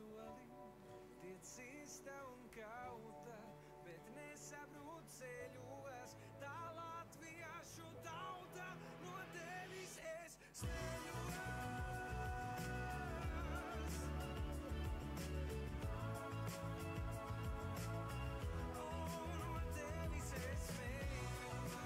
soli, tie cista un kauta, bet nesabrūt ceļos. Tā latviešu tauta no tevis es ceļos. No tevis es smējos.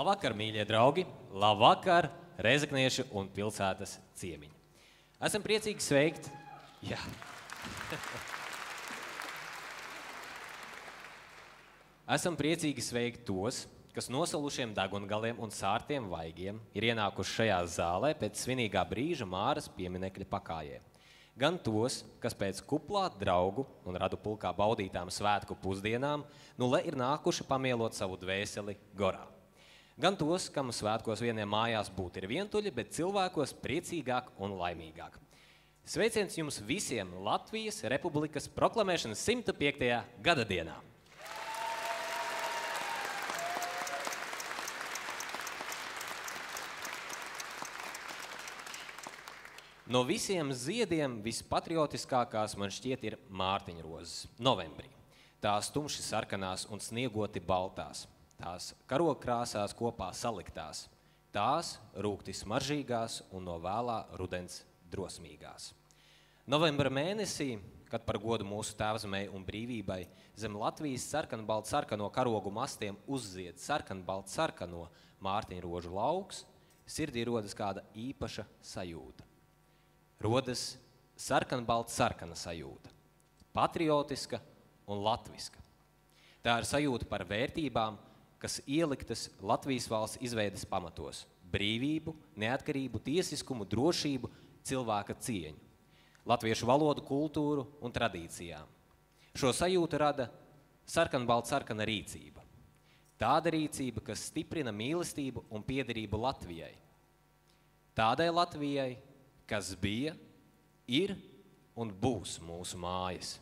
Labvakar, mīļie draugi! Labvakar, Rēzeknieši un pilsētas ciemiņi! Esam priecīgi sveikt... Jā. Esam priecīgi sveikt tos, kas nosalušiem degungaliem un sārtiem vaigiem ir ienākuši šajā zālē pēc svinīgā brīža Māras pieminekļa pakājē. Gan tos, kas pēc kuplā draugu un radu pulkā baudītām svētku pusdienām, ir nākuši pamielot savu dvēseli gorā. Gan tos, kam svētkos vieniem mājās būt ir vientuļi, bet cilvēkos priecīgāk un laimīgāk. Sveiciens jums visiem Latvijas Republikas proklamēšanas 105. gada dienā! No visiem ziediem vispatriotiskākās man šķiet ir mārtiņrozes novembrī. Tās tumši sarkanās un sniegoti baltās, tās karogkrāsās kopā saliktās, tās rūkti smaržīgās un no vēlā rudens drosmīgās. Novembra mēnesī, kad par godu mūsu tēvzemei un brīvībai zem Latvijas sarkanbalt-sarkano karogu mastiem uzzied sarkanbalt-sarkano mārtiņrožu lauks, sirdī rodas kāda īpaša sajūta. Rodas sarkanbalt-sarkana sajūta, patriotiska un latviska. Tā ir sajūta par vērtībām, kas ieliktas Latvijas valsts izveides pamatos – brīvību, neatkarību, tiesiskumu, drošību, cilvēka cieņu, latviešu valodu, kultūru un tradīcijām. Šo sajūtu rada sarkanbalt-sarkana rīcība. Tāda rīcība, kas stiprina mīlestību un piederību Latvijai. Tādai Latvijai, kas bija, ir un būs mūsu mājas.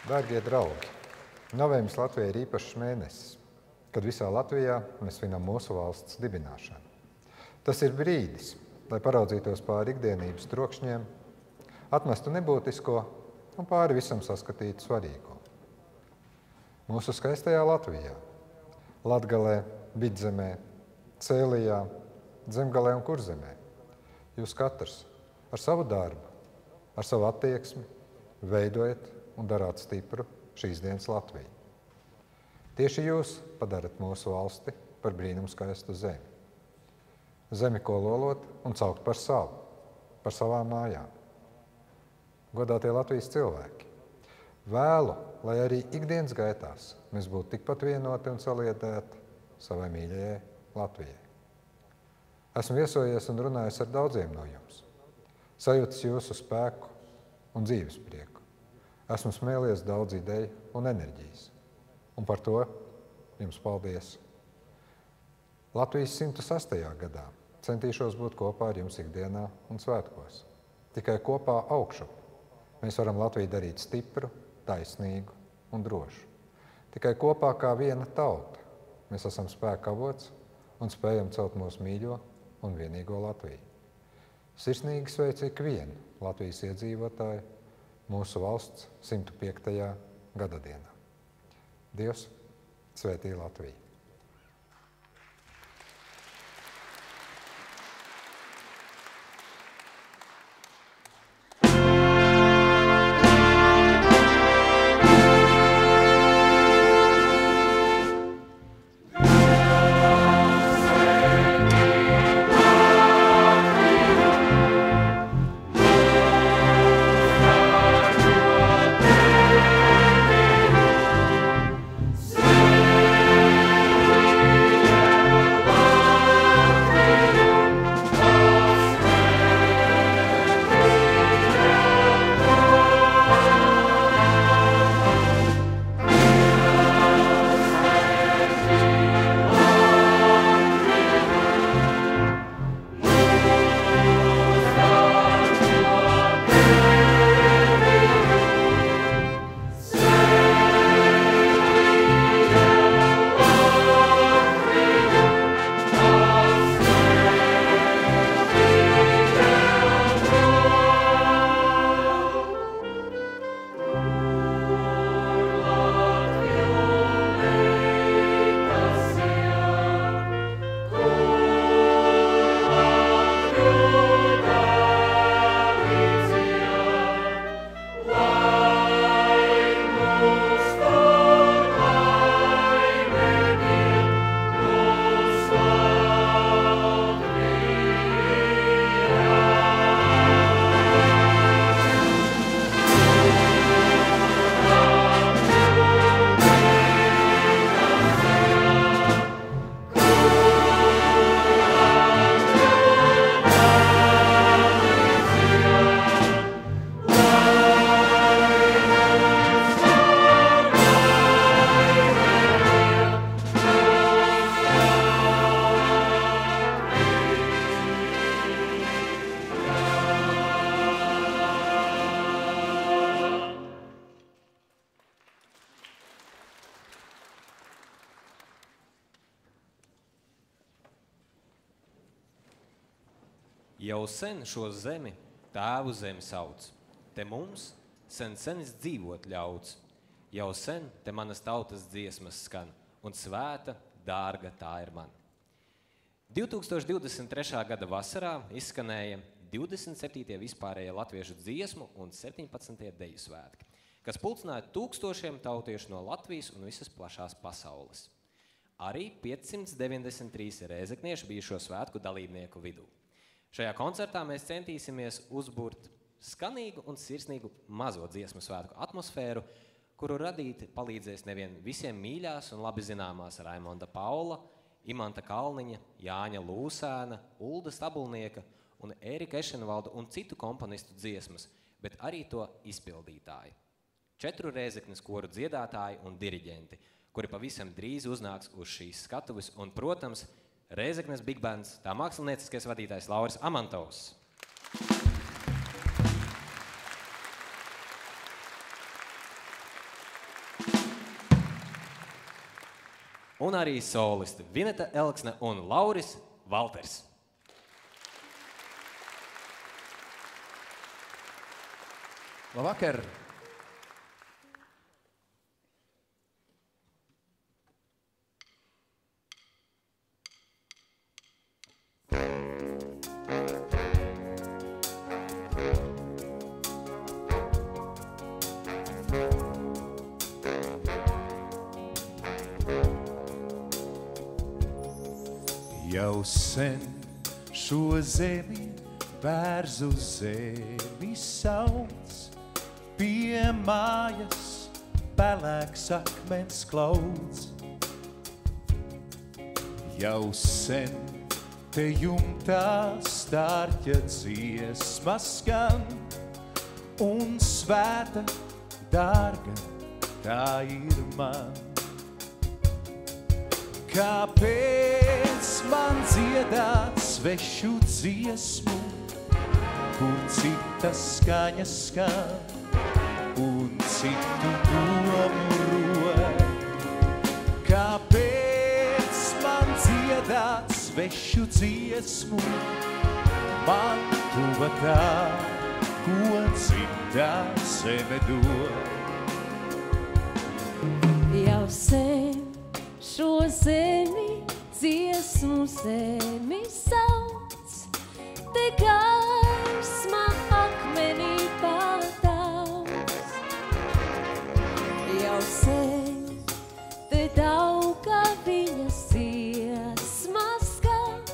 Dārgie draugi, novembris Latvijai ir īpašs mēnesis, kad visā Latvijā mēs svinam mūsu valsts dibināšanu. Tas ir brīdis, lai paraudzītos pāri ikdienības trokšņiem, atmestu nebūtisko un pāri visam saskatītu svarīgo. Mūsu skaistajā Latvijā, Latgalē, Vidzemē, Cēlijā, Zemgalē un Kurzemē, jūs katrs ar savu darbu, ar savu attieksmi veidojat un darāt stipru šīs dienas Latviju. Tieši jūs padarat mūsu valsti par brīnumu skaistu zemi. Zemi, ko lolot un caukt par savu, par savām mājām. Godātie Latvijas cilvēki, vēlu, lai arī ikdienas gaitās mēs būtu tikpat vienoti un saliedēti savai mīļajai Latvijai. Esmu viesojies un runājis ar daudziem no jums, sajūtis jūsu spēku un dzīves prieku. Esmu smēlies daudz ideju un enerģijas, un par to jums paldies. Latvijas 106. gadā centīšos būt kopā ar jums ikdienā un svētkos. Tikai kopā augšup mēs varam Latviju darīt stipru, taisnīgu un drošu. Tikai kopā kā viena tauta mēs esam spēka avots un spējam celt mūsu mīļo un vienīgo Latviju. Sirsnīgi sveicu ikvienu Latvijas iedzīvotāju mūsu valsts 105. gada dienā. Dievs svētī Latviju! Sveiki! Jau sen šo zemi tēvu zemi sauc. Te mums senis dzīvot ļauts. Jau sen te manas tautas dziesmas skan, un svēta, dārga tā ir man. 2023. gada vasarā izskanēja 27. vispārējie latviešu dziesmu un 17. deju svētki, kas pulcināja tūkstošiem tautiešu no Latvijas un visas plašās pasaules. Arī 593 rēzeknieši bija šo svētku dalībnieku vidū. Šajā koncertā mēs centīsimies uzburt skanīgu un sirsnīgu mazo dziesmu svētku atmosfēru, kuru radīt palīdzēs nevien visiem mīļās un labi zināmās Raimonda Paula, Imanta Kalniņa, Jāņa Lūsēna, Ulda Stabulnieka un Ērika Ešenvalda un citu komponistu dziesmas, bet arī to izpildītāji. 4 rēzeknes koru dziedātāji un diriģenti, kuri pavisam drīz uznāks uz šīs skatuves, un, protams, Rēzeknes Big Bands, tā mākslinieckais vadītājs Lauris Amantovs. Un arī solisti Vineta Elksne un Lauris Valters. Labvakar! Jau sen šo zemi bērzu zemi sauc, pie mājas pelēks akmens klauds. Jau sen te jumtā stārķa dziesma skan, un svēta, dārga tā ir man. Kāpēc man dziedāt svešu dziesmu, kur citas skaņas skan, un citu domu rod? Kāpēc man dziedāt svešu dziesmu, man tuva tā, ko citā zeme dod? Jau sen šo zemi, dziesmu zemi sauc, te gaisma akmenī padaudz. Jau sen te Daugaviņas dziesma skan,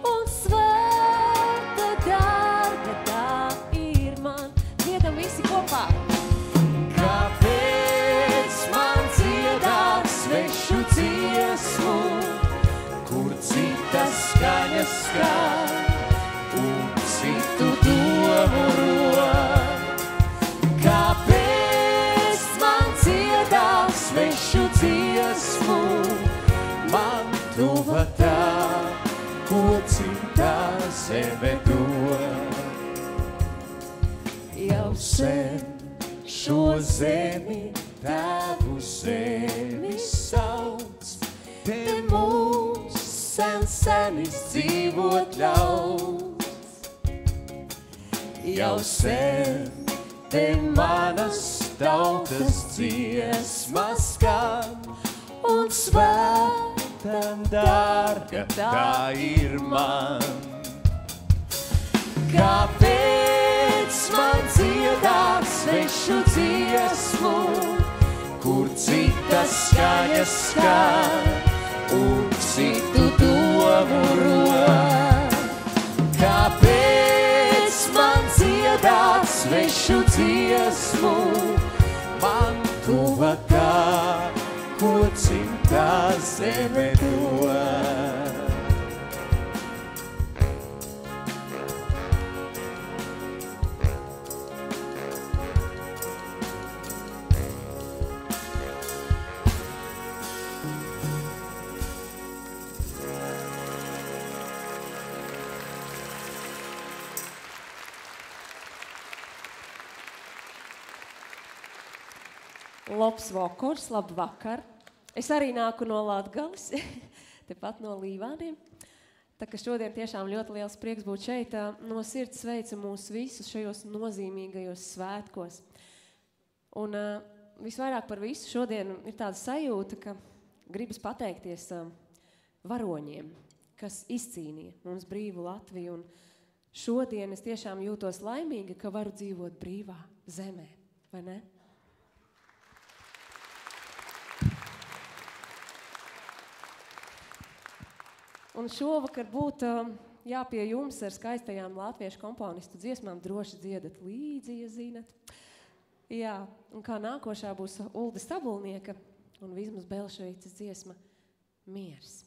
un svēta, dārga tā ir man. Dziedam visi kopā! Kāpēc man dziedāt svešu dziesmu, kur citas skaņas skan, un citu domu rod? Kāpēc man dziedāt svešu dziesmu, man tuva tā, ko citā zeme dod? Jau sen šo zemi, tēvu zemi sauc, te mums senis dzīvot ļauts. Jau sen te manas tautas dziesmas skan, un svēta, dārga tā ir man. Kāpēc man dziedāt svešu dziesmu, kur citas skaņas skan, un citu domu rod? Kāpēc man dziedāt svešu dziesmu, man tuva tā, ko citā zeme dod? Labs vakars, labvakar. Es arī nāku no Latgales, tepat no Līvāniem. Tā ka šodien tiešām ļoti liels prieks būt šeit. No sirds sveicu mūs visus šajos nozīmīgajos svētkos. Un visvairāk par visu šodien ir tāda sajūta, ka gribas pateikties varoņiem, kas izcīnīja mums brīvu Latviju. Un šodien es tiešām jūtos laimīga, ka varu dzīvot brīvā zemē, vai ne? Un šovakar būt pie jums ar skaistajām latviešu komponistu dziesmām droši dziedat līdzi, ja zinat. Jā, un kā nākošā būs Ulda Stabulnieka un Vizmas Belševicas dziesma Miers.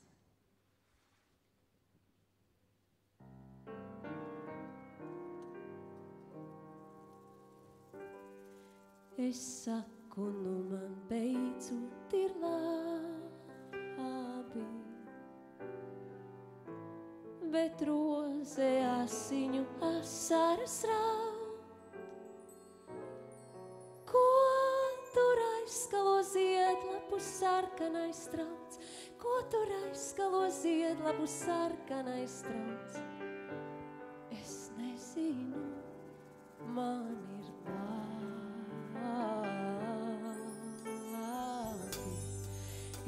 Es saku, nu man beidzot ir labi, bet roze asiņu asaras raud. Ko tur aizskalo ziedlapu sarkanais trauc? Ko tur aizskalo ziedlapu sarkanais trauc? Es nezinu, man ir labi.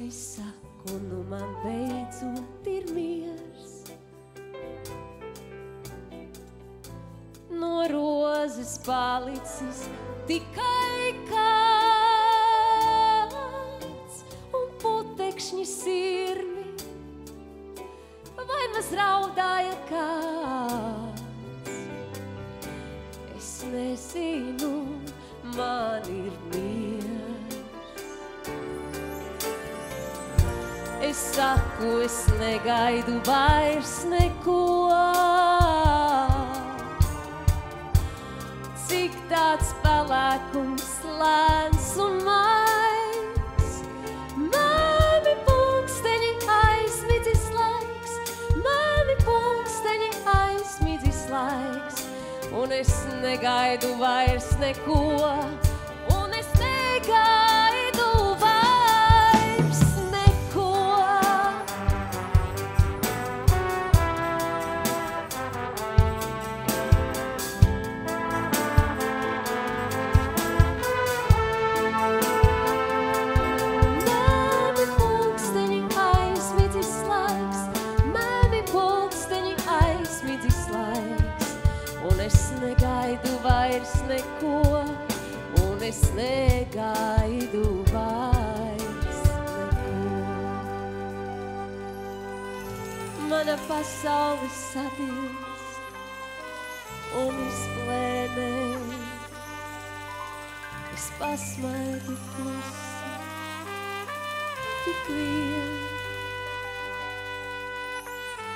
Es saku, nu man beidzot ir miers. No rozes palicis tikai kāds un putekšņi sirmi, vai maz raudāja kāds. Es nezinu, man ir miers. Es saku, es negaidu vairs neko, cik tāds pelēkums lēns un maigs. Mani pulksteņi aizmidzis laiks, mani pulksteņi aizmidzis laiks, un es negaidu vairs neko, un es negaidu vairs neko. Negaidu vairs neko, un es negaidu vairs neko. Mana pasaule sabilst un izplēnē. Es pasmaidu klusi, tik vien.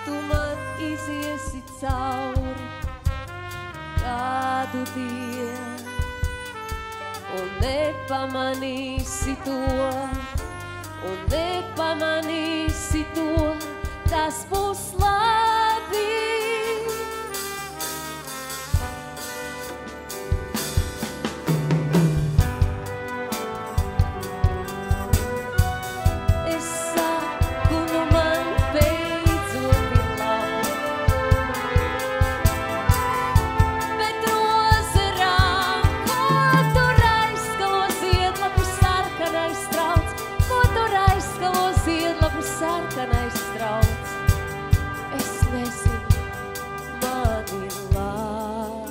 Tu man iziesi cauri kādu dienu, un nepamanīsi to, un nepamanīsi to, tas būs labi. Es saku, nu man beidzot ir labi, sarkanais trauc. Es nezinu, man ir labi.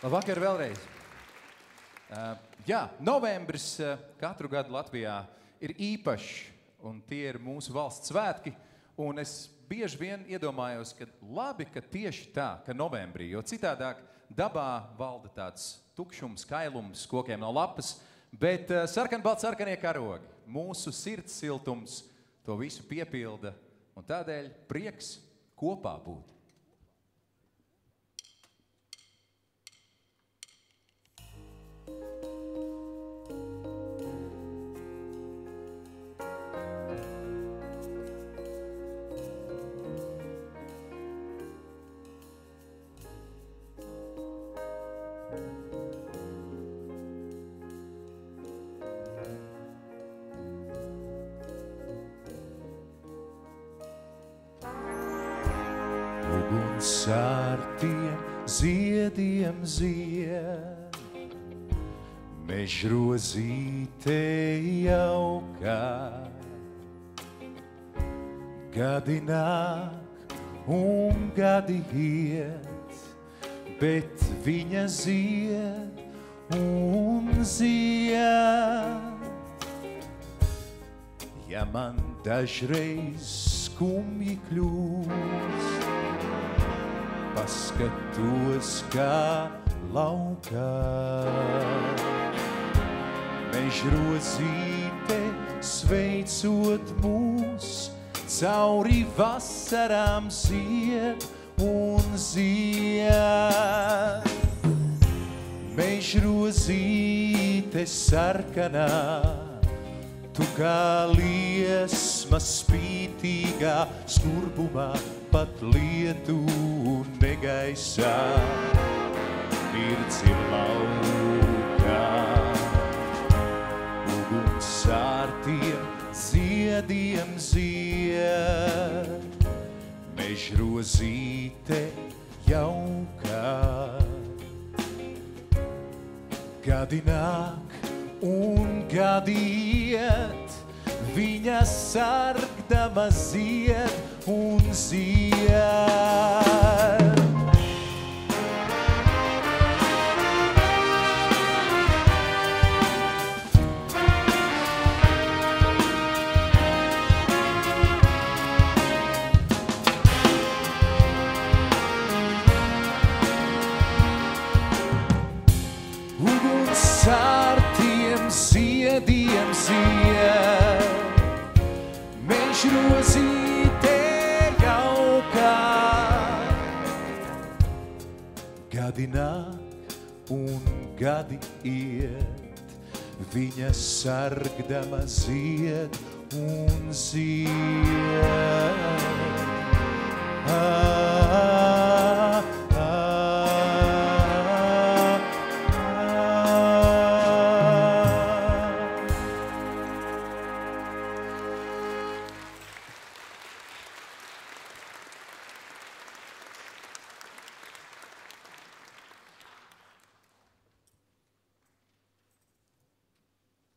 Labvakar vēlreiz. Jā, novembris katru gadu Latvijā ir īpašs, un tie ir mūsu valsts svētki, un es bieži vien iedomājos, ka labi, ka tieši tā, ka novembrī, jo citādāk dabā valda tāds tukšums, kailums, kokiem nav lapas, bet sarkanbaltsarkanie karogi, mūsu sirds siltums to visu piepilda, un tādēļ prieks kopā būt. Uguns ar tiem ziediem zied, mežrozīte jaukā. Gadi nāk un gadi iet, bet viņa zied un zied. Ja man dažreiz skumji kļūst, paskatos kā laukā. Mežrozīte sveicot mūs, cauri vasarām zied un zied. Mežrozīte sarkanā, tu kā liesma spītīgā skurbumā, pat lietu negaisā, mirdzim laukā. Uguns ar tiem ziediem zied, mežrozīte jaukā. Gadi nāk un gadi iet, viņa sargdama zied un zied. Uguns ar tiem ziediem zied, mežrozīte jaukā. Gadi nāk un gadi iet, viņa sargdama zied un zied.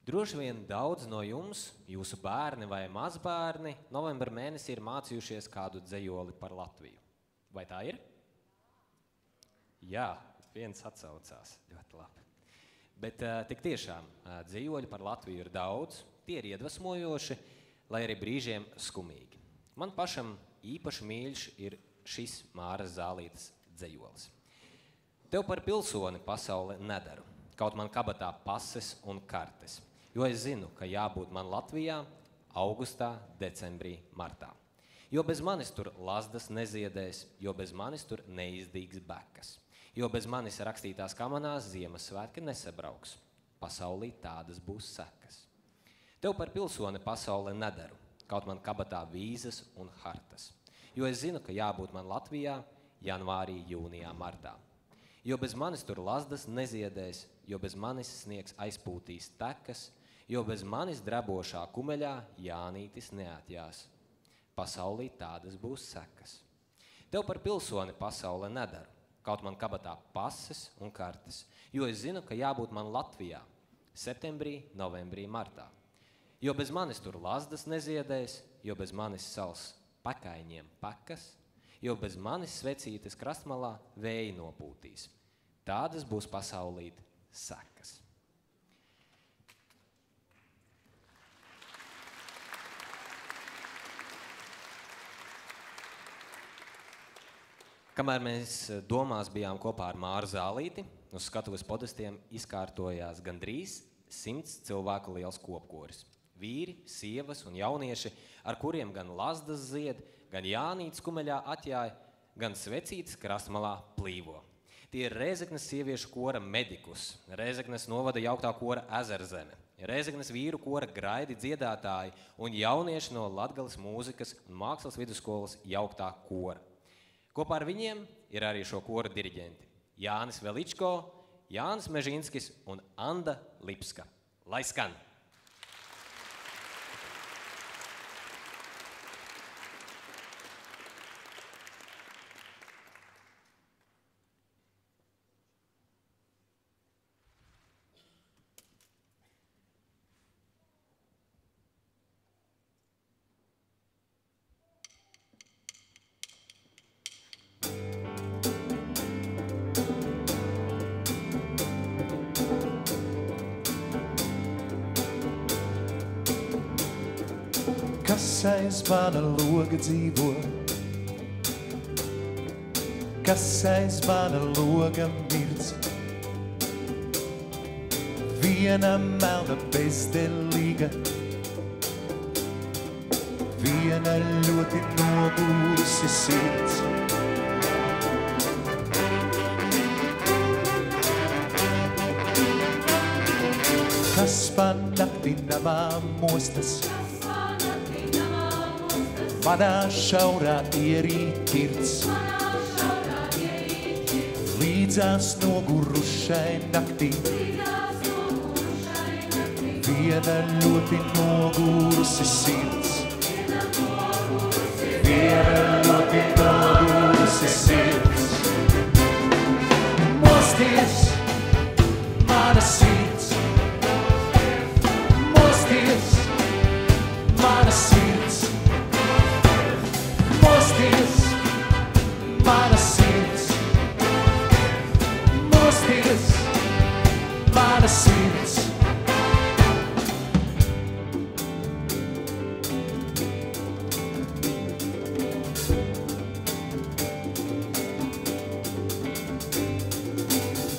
Droši vien daudz no jums, jūsu bērni vai mazbērni, novembra mēnesī ir mācījušies kādu dzejoli par Latviju. Vai tā ir? Jā, viens atsaucās. Ļoti labi. Bet tik tiešām dzejoļi par Latviju ir daudz, tie ir iedvesmojoši, lai arī brīžiem skumīgi. Man pašam īpaši mīļš ir šis Māras Zālītes dzejolis. Tev par pilsoni pasauli nedaru, kaut man kabatā pases un kartes. Jo es zinu, ka jābūt man Latvijā augustā, decembrī, martā. Jo bez manis tur lazdas neziedēs, jo bez manis tur neizdīgs bekas. Jo bez manis rakstītās kamanās Ziemassvētki nesabrauks. Pasaulī tādas būs sekas. Tev par pilsoni pasauli nedaru, kaut man kabatā vīzas un hartas. Jo es zinu, ka jābūt man Latvijā janvārī, jūnijā, martā. Jo bez manis tur lazdas neziedēs, jo bez manis sniegs aizpūtīs tekas, jo bez manis drebošā kumeļā Jānītis neatjās. Pasaulī tādas būs sekas. Tev par pilsoni pasaule nedaru, kaut man kabatā pases un kartes, jo es zinu, ka jābūt man Latvijā septembrī, novembrī, martā. Jo bez manis tur lazdas neziedēs, jo bez manis sals pakaiņiem pakas, jo bez manis svecītes krastmalā vēji nopūtīs. Tādas būs pasaulīt sekas. Kamēr mēs domās bijām kopā ar Māru Zālīti, uz skatuves podestiem izkārtojās gandrīz 100 cilvēku liels kopkoris. Vīri, sievas un jaunieši, ar kuriem gan lazdas zied, gan Jānītes kumeļā atjāja, gan svecītes krastmalā plīvo. Tie ir Rēzeknes sieviešu kora Medikus, Rēzeknes novada jauktā kora Ezerzeme, Rēzeknes vīru kora Graidi dziedātāji un jaunieši no Latgales mūzikas un mākslas vidusskolas jauktā kora. Kopā ar viņiem ir arī šo kora diriģenti Jānis Veličko, Jānis Mežinskis un Anda Lipska. Lai skan! Kas aiz mana loga dzīvo? Kas aiz mana loga mirdz? Viena melna bezdelīga, viena ļoti nogūrusi sirds. Kas pa nakti namā mostas, manā šaurā ierī ķirts, līdzās nogurušai naktī, viena ļoti nogurusi sirds. Viena ļoti nogurusi sirds. Mosties, mana sirds. Mosties, mana sirds. Mosties, mana sirds. Mosties, mana sirds.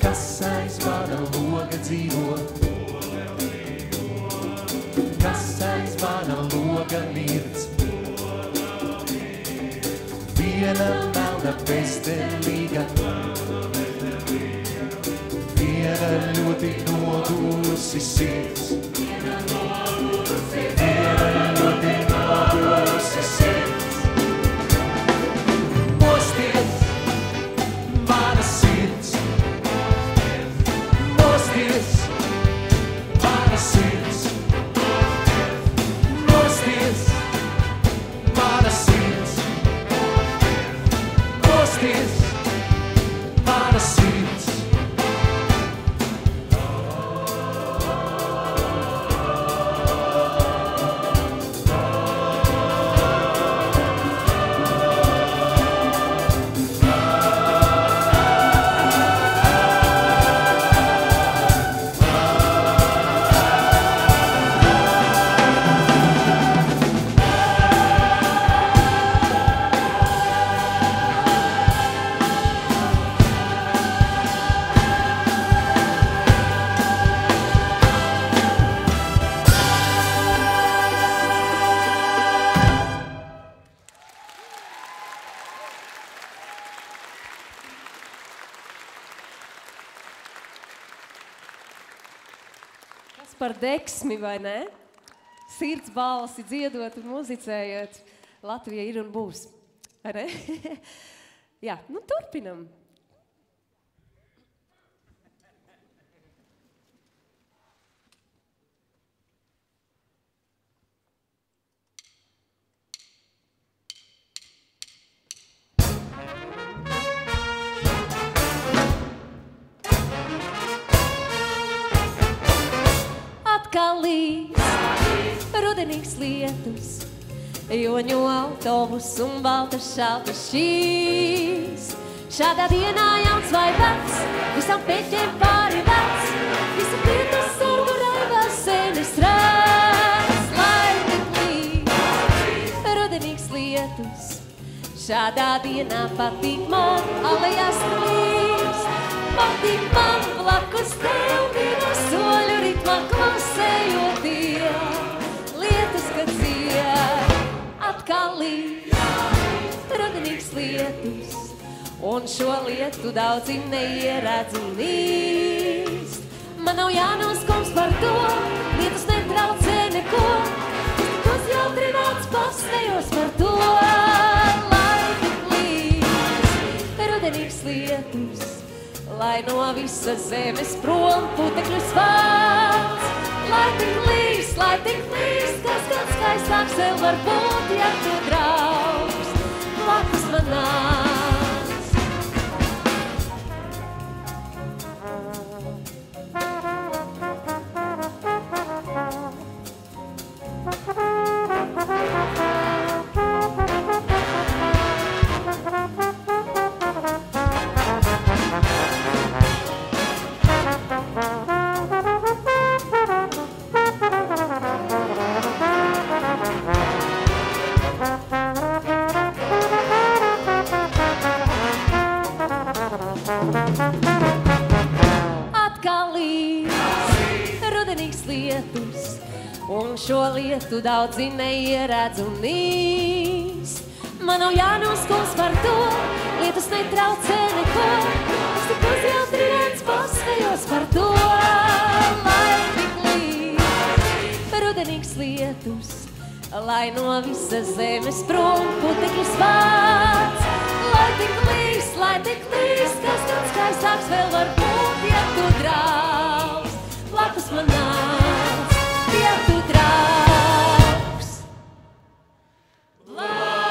Kas aiz mana loga dzīvo? Kas aiz mana loga mirdz? Viena melna bezdelīga, viena ļoti nogurusi sirds. Viena ļoti nogurusi sirds. Mosties, mana sirds. Mosties, mana sirds. Mosties, mana sirds. Mosties, mana sirds. Kas par deksmi, vai ne? Sirds balsi dziedot un muzicējot. Latvija ir un būs. Vai ne? Jā, nu turpinam. Atkal līs, rudenīgs lietus, joņu autobus un baltas šaltas šīs. Šādā dienā jauns vai vecs, visam pēķiem pāri vecs, visu pietu sargu raivās sēnes rēs. Lai tik līs, rudenīgs lietus, Šādā dienā patīk man, alejās līdz. Patīk man blakus tev, viena soļu ritmā klusējot lietus, kad dzied. Atkal līdz, rudenīgs lietus, un šo lietu daudzi neieredz un īst. Man nav jānoskums par to, lietus netraucē neko, es tikos jautrināts pasmējos par to. Lai tik līdz, rudenīgs lietus, lai no visas zemes prom putekļus vāc. Lai tik līdz, kas gan skaistāks vēl var būt, ja tu draugs blakus man nāc. Atkal līdz, rudenīgs lietus, un šo lietu daudzi neieredz un īst. Man nav jānoskums par to, lietus netraucē neko, es tik uzjautrināts pasmējos par to. Lai tik līdz, rudenīgs lietus, lai no visas zemes prom putekļus vāc. Lai tik līdz, kas gan skaistāks vēl var būt, ja tu draugs blakus man nāc, ja tu draugs blakus man nāc.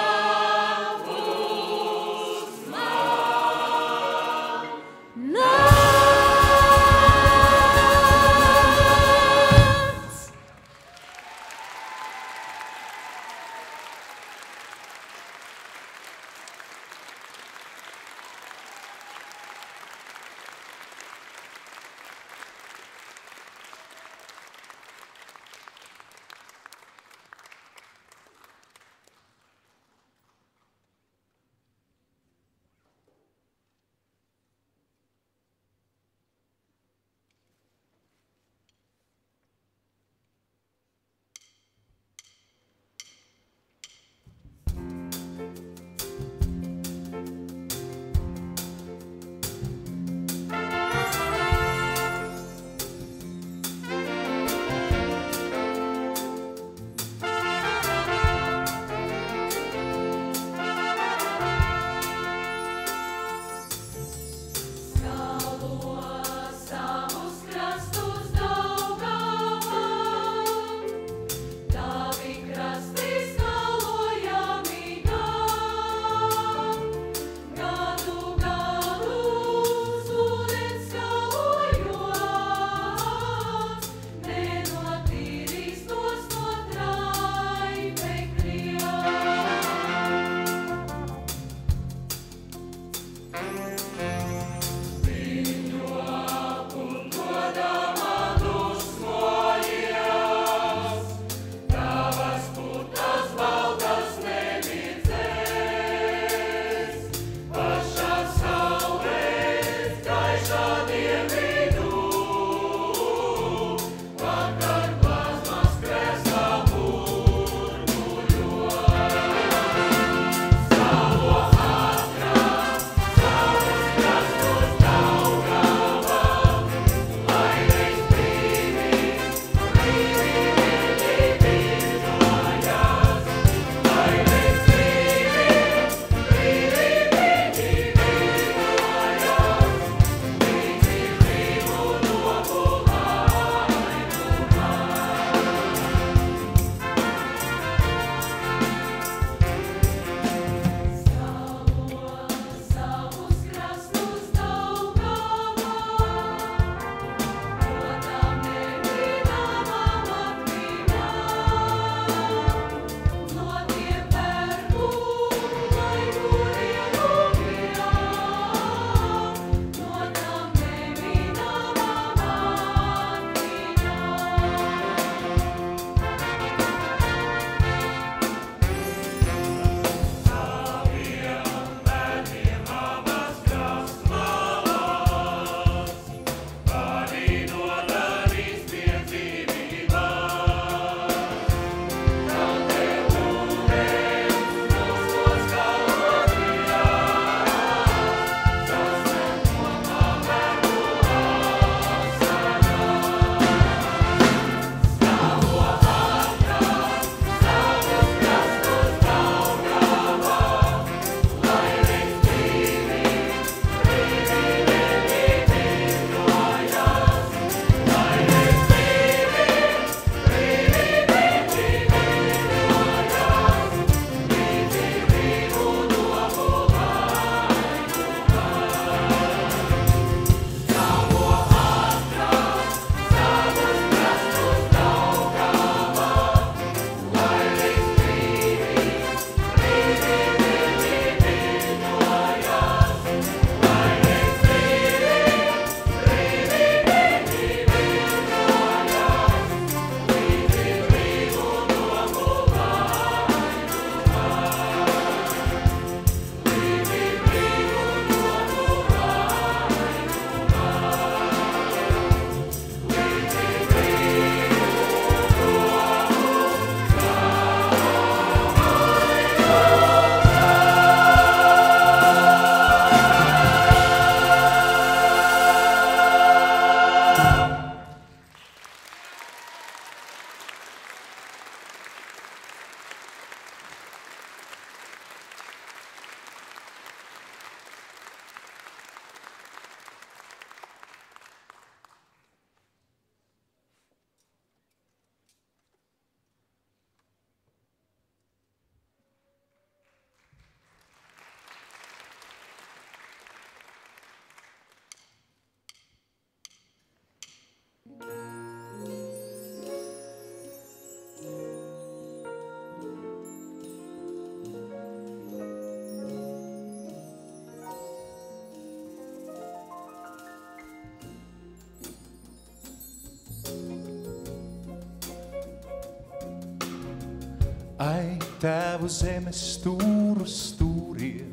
Ai, Tēvu zemes stūru stūrie,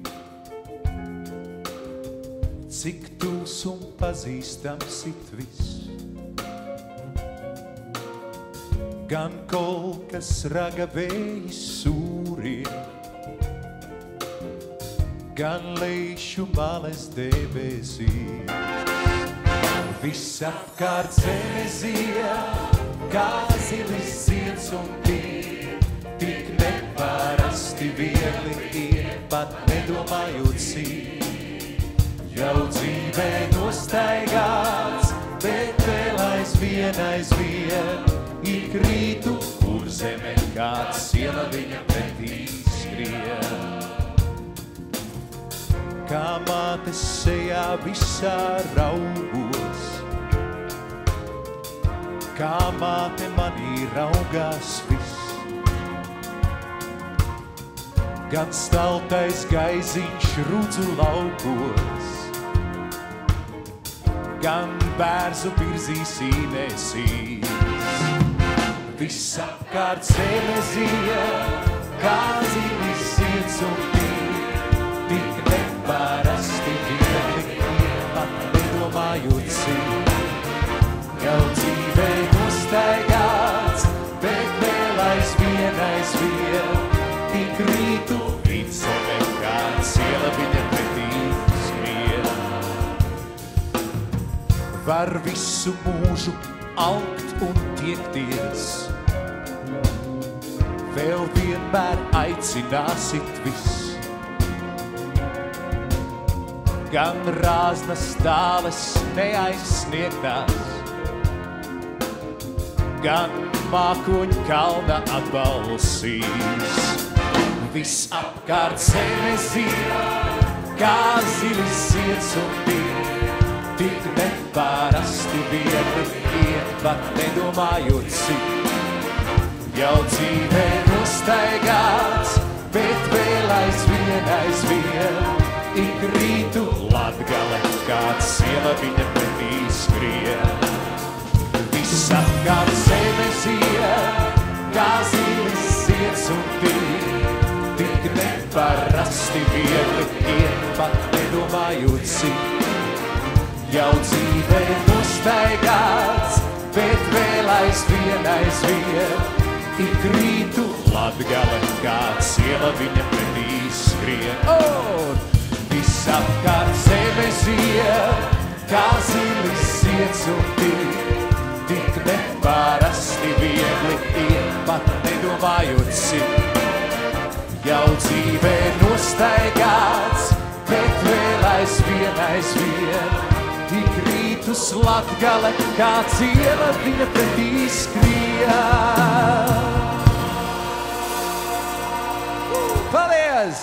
cik tūs un pazīstams it viss. Gan kolkas raga vējas sūrie, gan leišu males debesīs. Visapkārt zeme zied, kā zilis zieds un tik neparasti viegli ir, pat nedomājot sīk. Jau dzīvē nostaigāts, bet vēl aizvien ik rītu, kur zeme kāds siela viņa pretī skrien. Kā mātes sejā visā raugos, kā māte manī raugās viss. Gan staltais gaiziņš rudzu laukos, gan bērzu pirzīs īnesīs. Visapkārt zeme zied, kā zilis zieds un tik neparasti viegli ir, pat nedomājot cik. Jau dzīvē nostaigāts, bet vēl aizvien ik rītu zeme kāds siela viņa pretī skrien. Var visu mūžu augt un tiekties, vēl vienmēr aicināsit viss. Gan rāznas tāles neaizsniegtās, gan mākoņu kalna atbalsīs. Visapkārt zeme zied, kā zilis zieds un tik neparasti viegli iet, pat nedomājot cik. Jau dzīvē nostaigāts, bet vēl aizvien ik rītu Latgale kāds siela viņa pretī skrien. Visapkārt zeme zied, kā zilis zieds un tik neparasti viegli iet, pat nedomājot cik. Jau dzīvē nostaigāts, bet vēl aizvien ik rītu Latgale kāds siela viņa pretī skrien. Visapkārt zeme zied, kā zilis zieds un tik neparasti viegli iet, pat nedomājot cik. Jau dzīvē nostaigāts, bet vēl aizvien ik rītus Latgale kāds siela viņa pretī skrien. Paldies!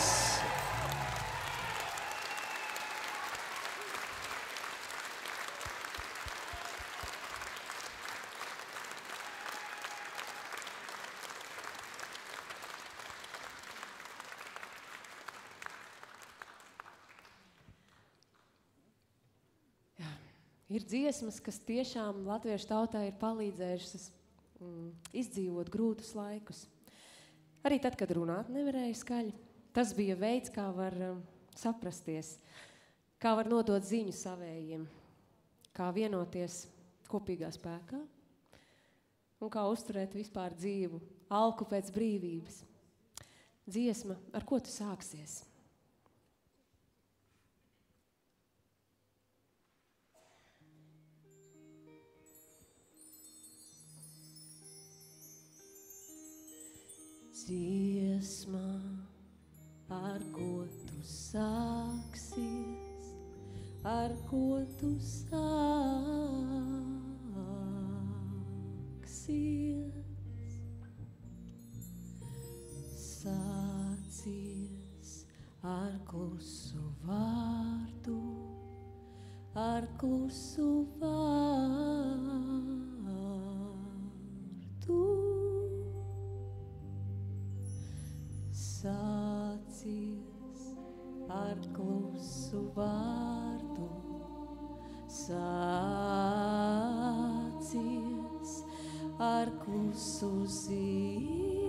Ir dziesmas, kas tiešām latviešu tautai ir palīdzējušas izdzīvot grūtus laikus. Arī tad, kad runāt nevarēja skaļi. Tas bija veids, kā var saprasties, kā var nodot ziņu savējiem, kā vienoties kopīgā spēkā un kā uzturēt vispār dzīvu, alku pēc brīvības. Dziesma, ar ko tu sāksies? Dziesma, ar ko tu sāksies, ar ko tu sāksies. Sācies ar klusu vārdu, ar klusu vārdu. Sācies ar klusu vārdu, sācies ar klusu zilbi.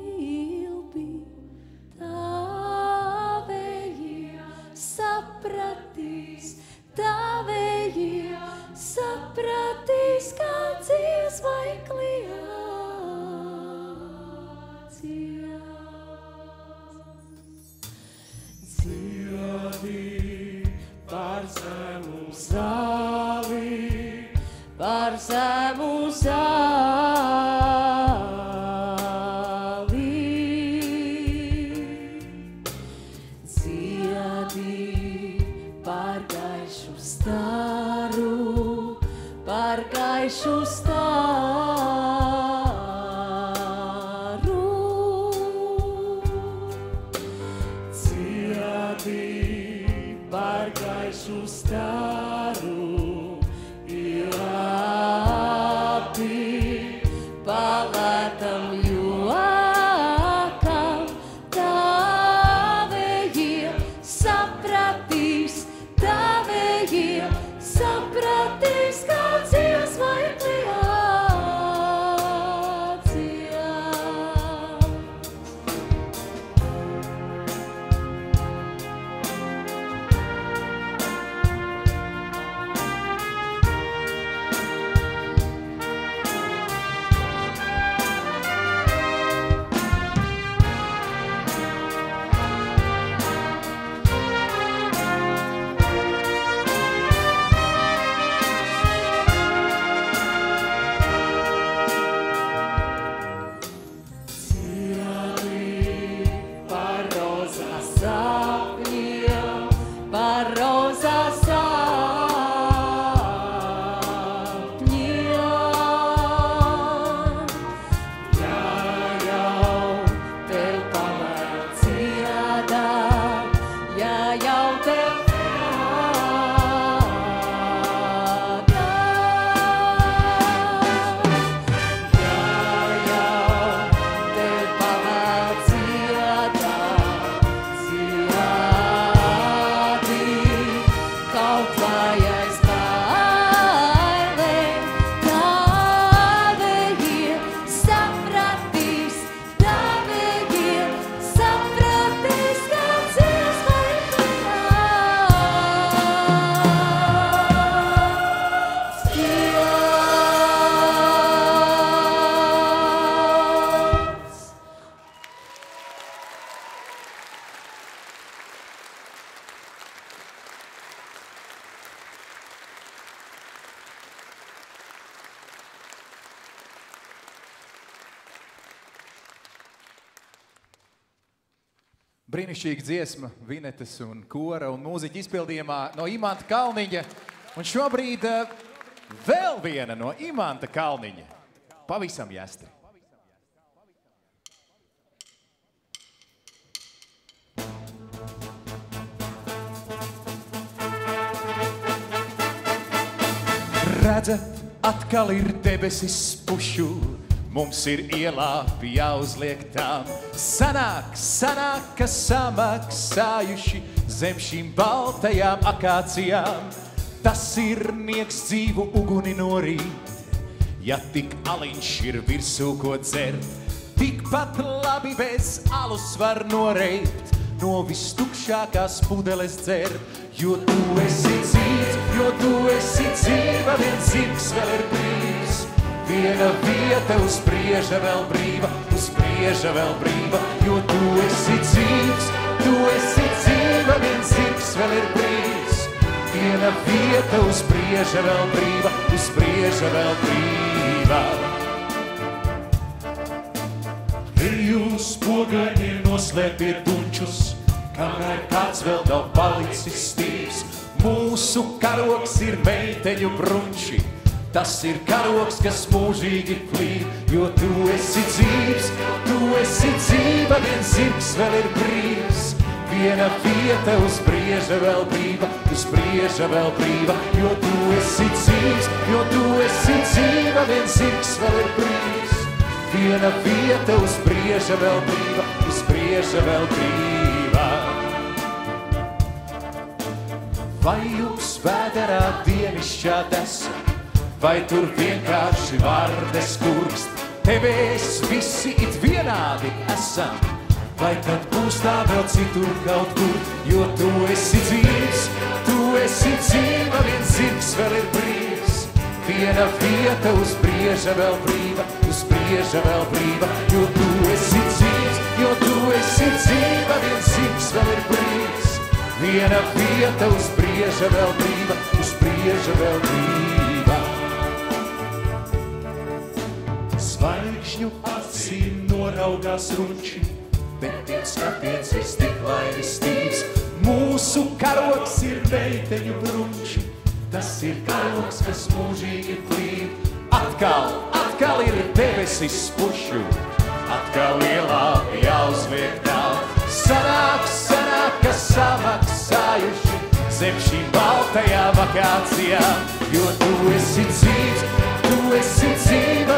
par zemu zāli. Dziedi par gaišu staru, par gaišu staru. Dziedi par gaišu staru, ilapi palētam juokam. Tavējie sapratīs, tavējie sapratīs, kā dziesma ir kliācijā. Par rozā sapņiem, par rozā sapņiem. Ja jau tev pamēr dziedāt, ja jau tev dziedāt, ja jau tev pamēr dziedāt, dziedi kaut vai aiz bailēm. Tavējie sapratīs, tavējie sapratīs, kā dziesma ir kliācijā. Brīnišķīga dziesma, Vinetas un kora un mūziķa izpildījumā no Imanta Kalniņa. Un šobrīd vēl viena no Imanta Kalniņa. Pavisam jāstri. Redzat, atkal ir debesis pušu, mums ir ielāpi jāuzliek tām. Sanāk, ka samaksājuši zem šīm baltajām akācijām. Tas ir niegs dzīvu uguni norīt, ja tik aliņš ir virsū ko dzert. Tikpat labi bez alus var noreipt, no vistukšākās pudeles dzert. Jo tu esi dzīvs, jo tu esi dzīva, viens zirgs vēl ir brīvs. Viena vieta uz prieža vēl brīva, uz prieža vēl brīva. Jo tu esi dzīvs, tu esi dzīva, viens zirgs vēl ir brīvs. Viena vieta uz prieža vēl brīva, uz prieža vēl brīva. Jūs pogaņi noslēpiet dunčus, kamēr kāds vēl nav palicis stīvs. Mūsu karoks ir meiteņu brunči, tas ir karoks, kas mūžīgi flīd. Jo tu esi dzīvs, tu esi dzīva, viens zirgs vēl ir brīvs. Viena vieta uz prieža vēl brīva, uz prieža vēl brīva. Jo tu esi dzīvs, jo tu esi dzīva, viens zirgs vēl ir brīvs. Viena vieta uz prieža vēl brīva, uz prieža vēl brīva. Vai jums vēderā dienišķā desa, vai tur vienkārši vardes kurkst? Te mēs visi it vienādi esam, vai tad būs tā vēl citur kaut kur? Jo tu esi dzīvs, tu esi dzīva, viens zirgs vēl ir brīvs. Viena vieta uz prieža vēl brīva, uz prieža vēl brīva. Jo tu esi dzīvs, jo tu esi dzīva, viens zirgs vēl ir brīvs. Viena vieta uz prieža vēl brīva, uz prieža vēl brīva. zvaigžņu acīm noraugās runči, bet tiem skatiens ir stiklainis stīvs. Mūsu karoks ir meiteņu brunči, tas ir karoks, kas mūžīgi plīv. Atkal ir debesis pušu, atkal lielā jāuzliek tā. Sanāk, ka samaksājuši zem šīm baltajām akācijām, jo tu esi dzīva,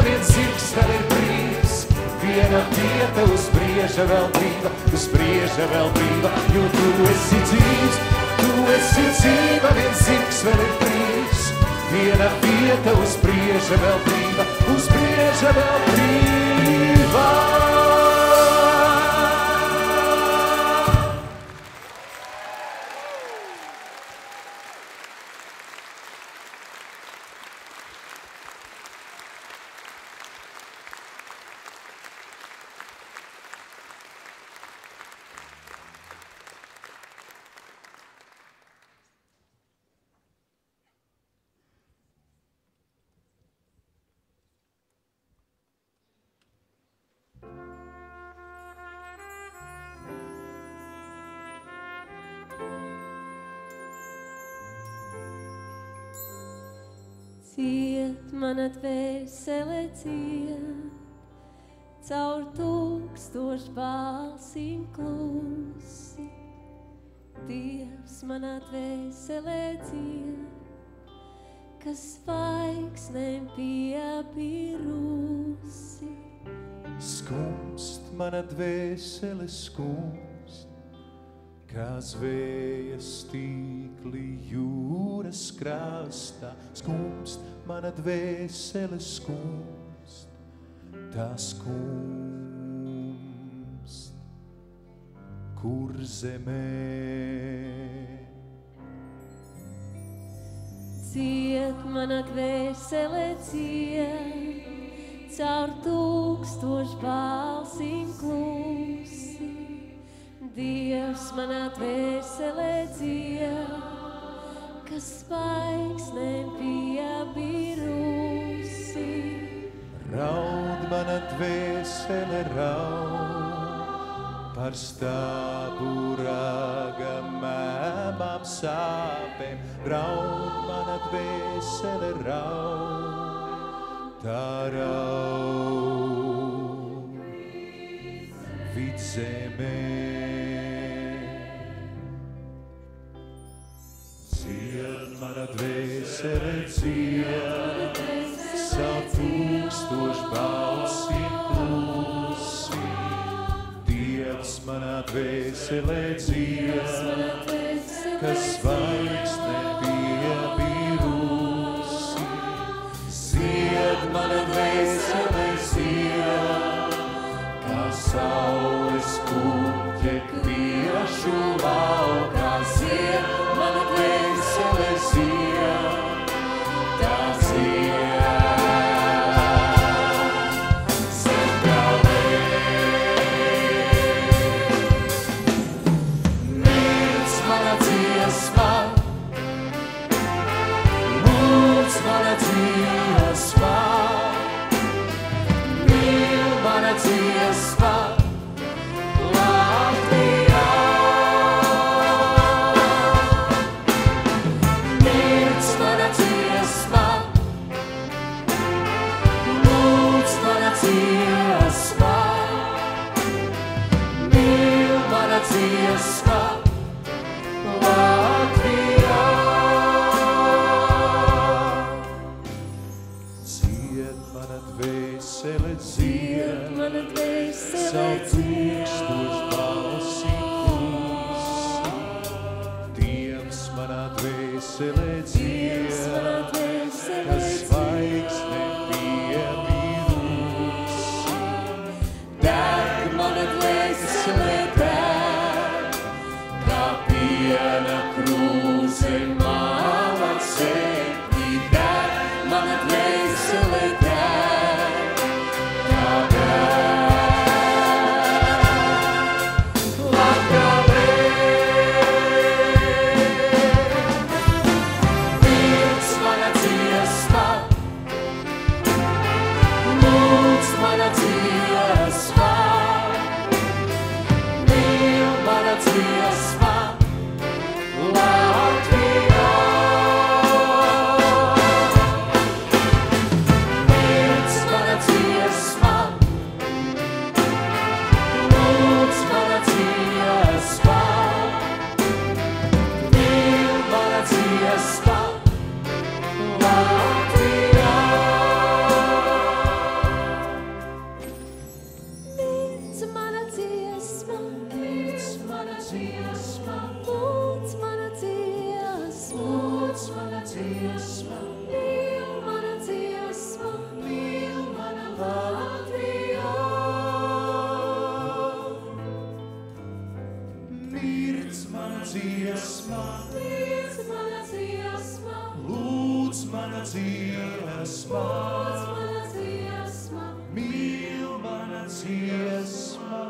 viens zirgs vēl ir brīvs. Viena vieta uz brieža vēl brīva, jo tu esi dzīva, viens zirgs vēl ir brīvs. Viena vieta uz brieža vēl brīva. Ciet mana dvēsele ciet, caur tūkstošu balsīm klusi. Dievs mana dvēsele ciet, kas svaigsnēm piebirusi. Skumst mana dvēsele skumst, kā zvējas tīkli jūras krastā. Skumst mana dvēsele skumst, tā skumst, kur zemē. Ciet mana dvēsele ciet, caur tūkstošu balsīm klusi. Dievs manā dvēselē dzied, kas spaigsnēm piebirusi. Raud mana dvēsele raud, par stābu raga mēmām sāpēm. Raud mana dvēsele raud, tā raud vidzemē. Ciet mana dvēsele ciet, savu tūkstošu balsīm klusi. Dievs manā dvēselē dzied, kas svaigsnē piebirusi. Zied mana dvēselē zied, kā saules kuķe kviešu laukā. Zied mana dvēselē zied, tā zied. dziesma, lūdz mana dziesma, lūdz mana dziesma, mīl mana dziesma, mīl mana Latvija. Mirdz mana dziesma, Mirdz mana dziesma, lūdz mana dziesma, lūdz mana dziesma, mīl mana dziesma.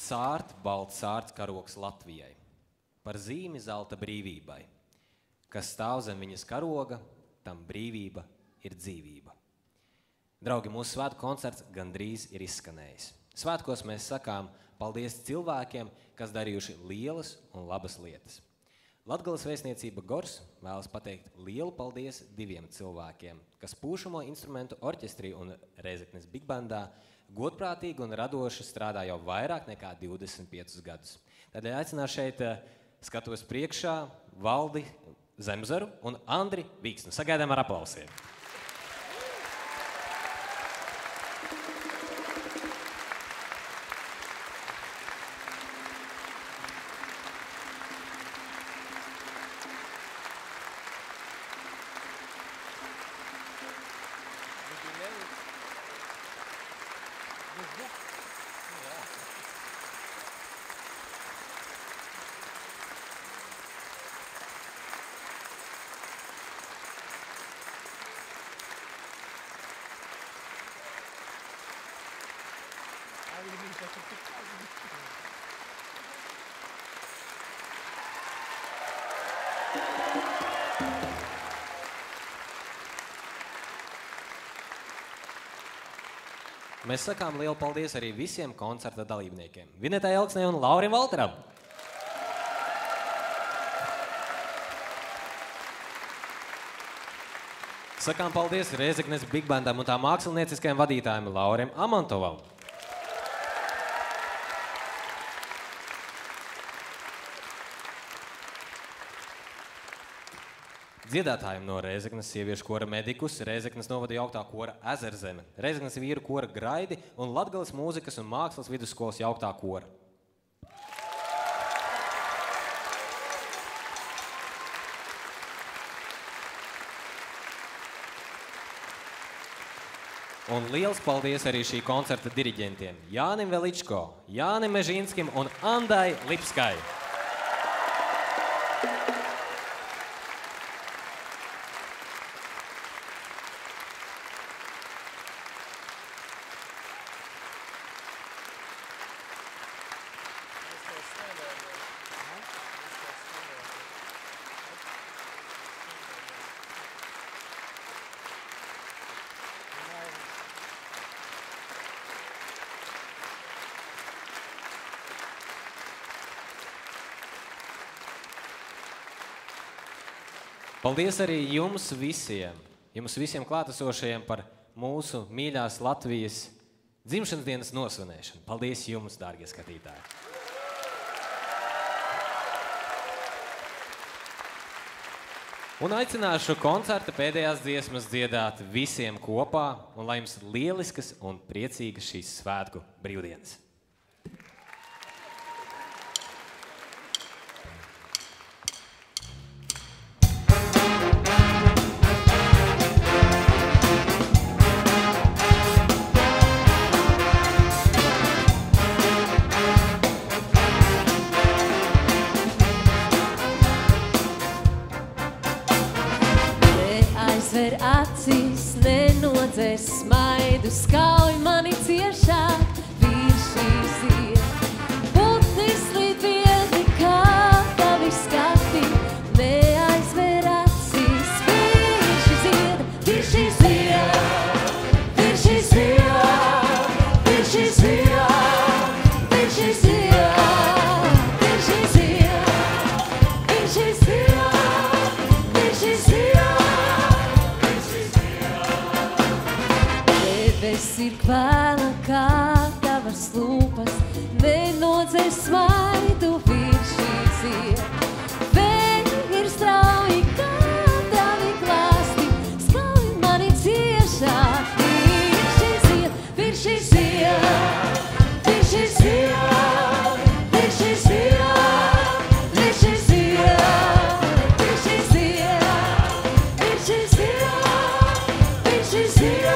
Sārt, balts sārts karogs Latvijai, par zīmi zelta brīvībai. Kas stāv zem viņas karoga, tam brīvība ir dzīvība. Draugi, mūsu svētku koncerts gandrīz ir izskanējis. Svētkos mēs sakām paldies cilvēkiem, kas darījuši lielas un labas lietas. Latgales vēstniecība Gors vēlas pateikt lielu paldies 2 cilvēkiem, kas Pūšamo instrumentu orķestrī un Rēzeknes bigbandā godprātīgi un radoši strādā jau vairāk nekā 25 gadus. Tādēļ aicināšu šeit skatuves priekšā Valdi Zemzaru un Andri Vīksnu. Sagaidām ar aplausiem. Mēs sakām lielu paldies arī visiem koncerta dalībniekiem. Vinetai Elksnei un Laurim Valteram. Sakām paldies Rēzeknes bigbandam un tā mākslinieciskajam vadītājiem Laurim Amantovam. Dziedātājiem no Rēzeknes sieviešu kora Medikus, Rēzeknes novada jauktā kora Ezerzeme, Rēzeknes vīru kora Graidi un Latgales mūzikas un mākslas vidusskolas jauktā kora. Un liels paldies arī šī koncerta diriģentiem Jānim Veličko, Jānim Mežīnskim un Andai Lipskai. Paldies arī jums visiem klātesošajiem par mūsu mīļās Latvijas dzimšanas dienas nosvinēšanu. Paldies jums, dārgie skatītāji! Un aicināšu koncerta pēdējās dziesmas dziedāt visiem kopā, un lai jums lieliskas un priecīgas šīs svētku brīvdienas. neaizver acis, nenodzēs smaidu, skauj mani ciešāk virs šīs iet. Putnis līd viedi, kā tavi skati, neaizver acis, virs šīs iet, virs šīs iet, virs šīs iet, virs šīs iet, virs šīs iet, virs šīs iet, virs šīs iet. Debesis ir kvēla kā tavas lūpas, nenodzēs smaidu virs šīs iet. Vēji ir strauji kā tavi glāsti, skauj mani ciešāk virs šīs iet, virs šīs iet, virs šīs iet, virs šīs iet, virs šīs iet, virs šīs iet, virs šīs iet, virs šīs iet.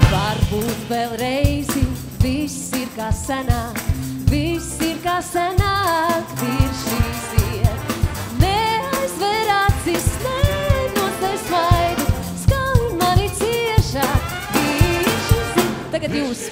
Varbūt vēl reizi viss ir kā senāk, viss ir kā senāk virs šīs iet. Neaizver acis, nenocēs smaidu, skauj mani ciešāk virs šīs iet. Tagad jūs.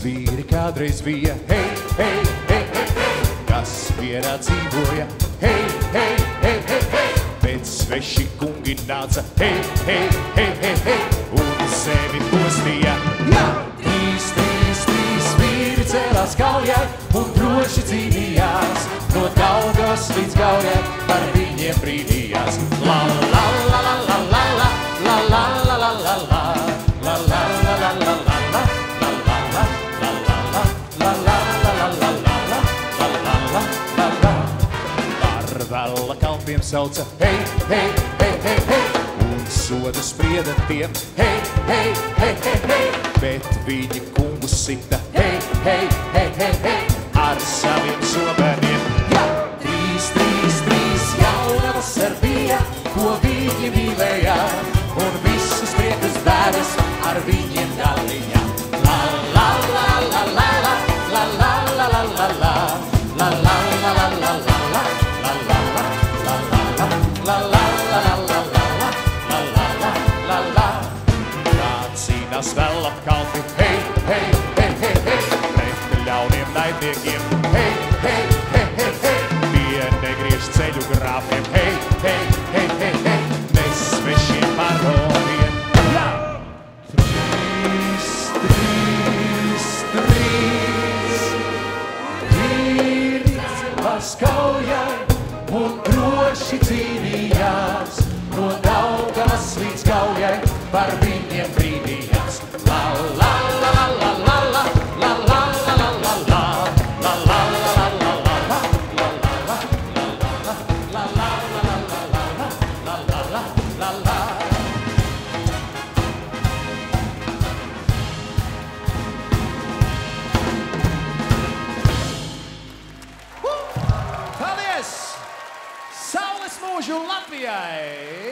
Vīri kādreiz bija, hei, hei, hei, hei, hei, kas vienā dzīvoja, hei, hei, hei, hei, hei, bet sveši kungi nāca, hei, hei, hei, hei, hei, un sevi postīja. Jā! Trīs vīri cēlās kaujai un droši cīnījās, no Daugavas līdz Gaujai par viņiem brīdījās. La la la la la la la, la la la la la la, la la la la la la. Vella kalpiem sauca, hei, hei, hei, hei, hei, un sodu sprieda tiem, hei, hei, hei, hei, hei, bet viņi kungu sita, hei, hei, hei, hei, hei, ar saviem sobeniem. Jā! Trīs jaunavas ar bija, ko viņi mīlēja, un visus priekus bēdas ar viņiem dalīja. La la la la la la, la la la la la la, la la la la la la la. La la la la la la la, la la la la la. Tā cīnās vēl ap kalpi, hei, hei, hei, hei, hei, pret ļauniem naidniekiem, hei, hei, hei, hei, hei, tie negriež ceļu grāfiem, hei, hei, hei, hei, hei, nesvešiem parodiem. Jā! Trīs, vīri cēlās kaujai un droši cīnījās, no Daugavas līdz Gaujai par viņiem brīdījās. La la la la la la la, la mūžu Latvijai!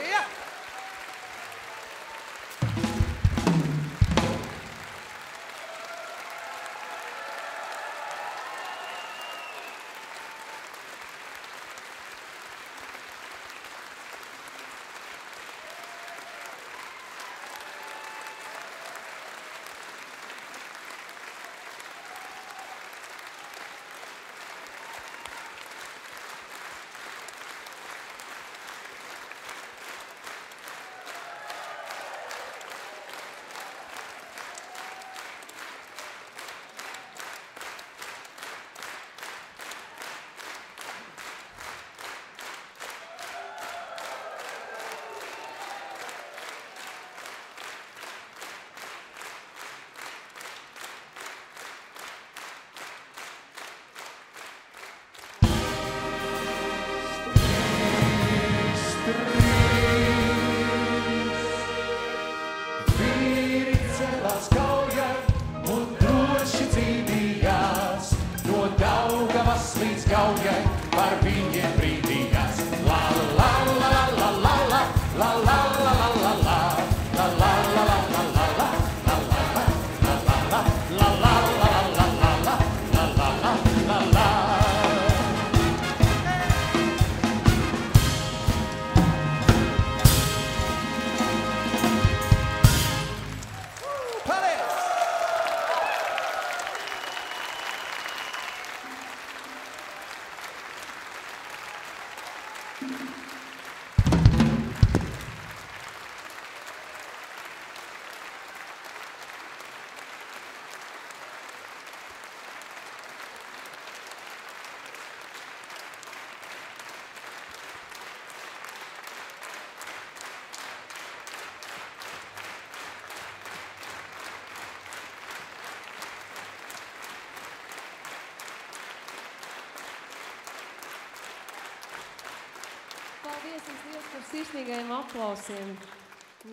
Paldies jums, Dievs, par sirsnīgajiem aplausiem.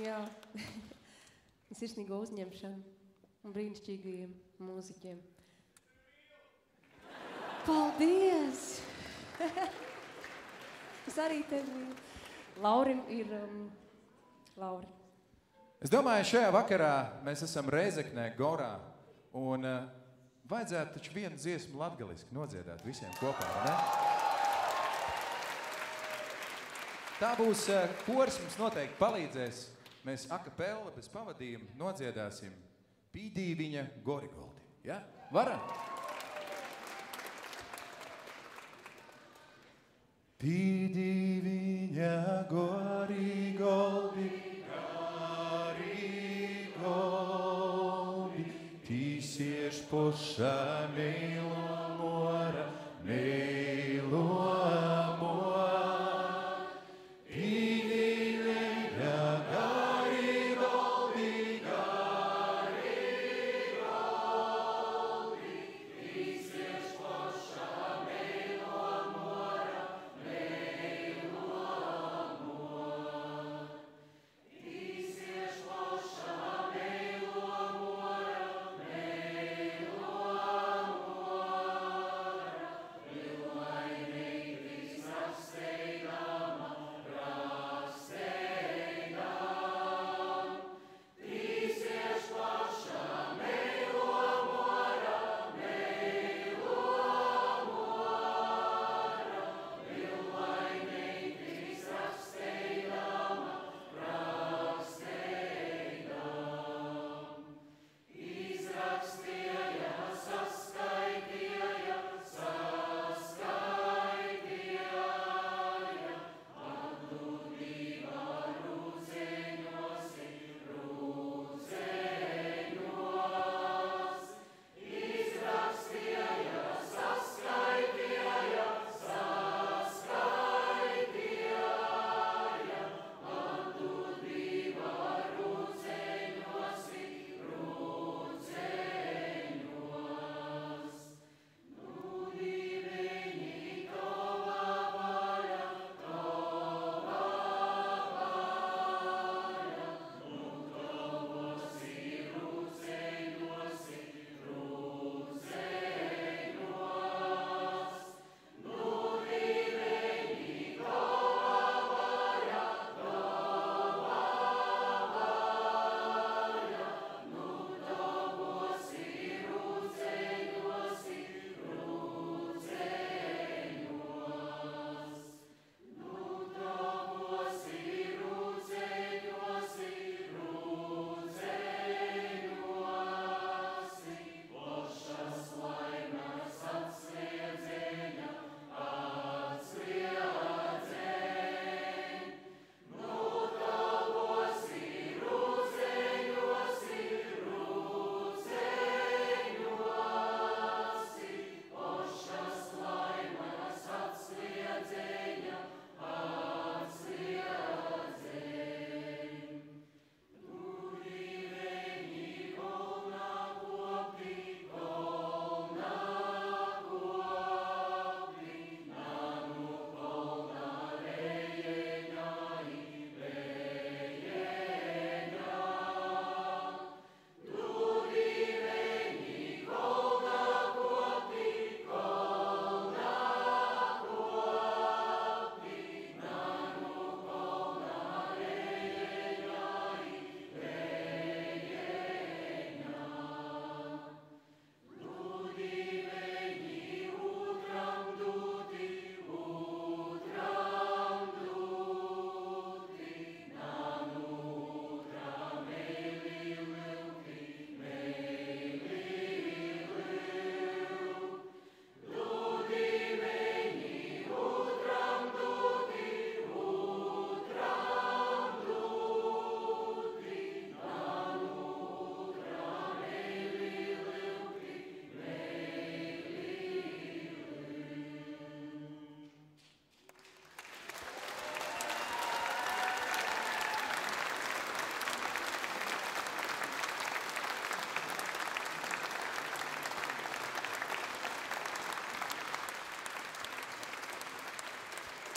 Jā, sirsnīgo uzņemšanu un brīnišķīgajiem mūziķiem. Paldies! Es arī tevi. Laurim ir... Lauri. Es domāju, šajā vakarā mēs esam Rēzeknē, Gorā, un vajadzētu taču vienu dziesmu latgaliski nodziedāt visiem kopā, vai ne? Tā būs kors, mums noteikti palīdzēs. Mēs akapella bez pavadījuma nodziedāsim Pīdīviņa Gorigoldi. Ja? Varam? Pīdīviņa Gorigoldi, Gorigoldi, tīsieš pošā neilo mora, neilo mora.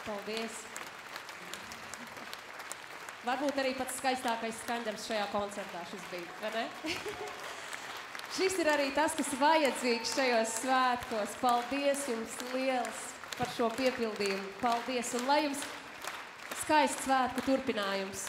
Paldies! Varbūt arī pats skaistākais skaņdarbs šajā koncertā šis bija, vai ne? Šis ir arī tas, kas vajadzīgs šajos svētkos. Paldies jums liels par šo piepildījumu. Paldies, un lai jums skaists svētku turpinājums.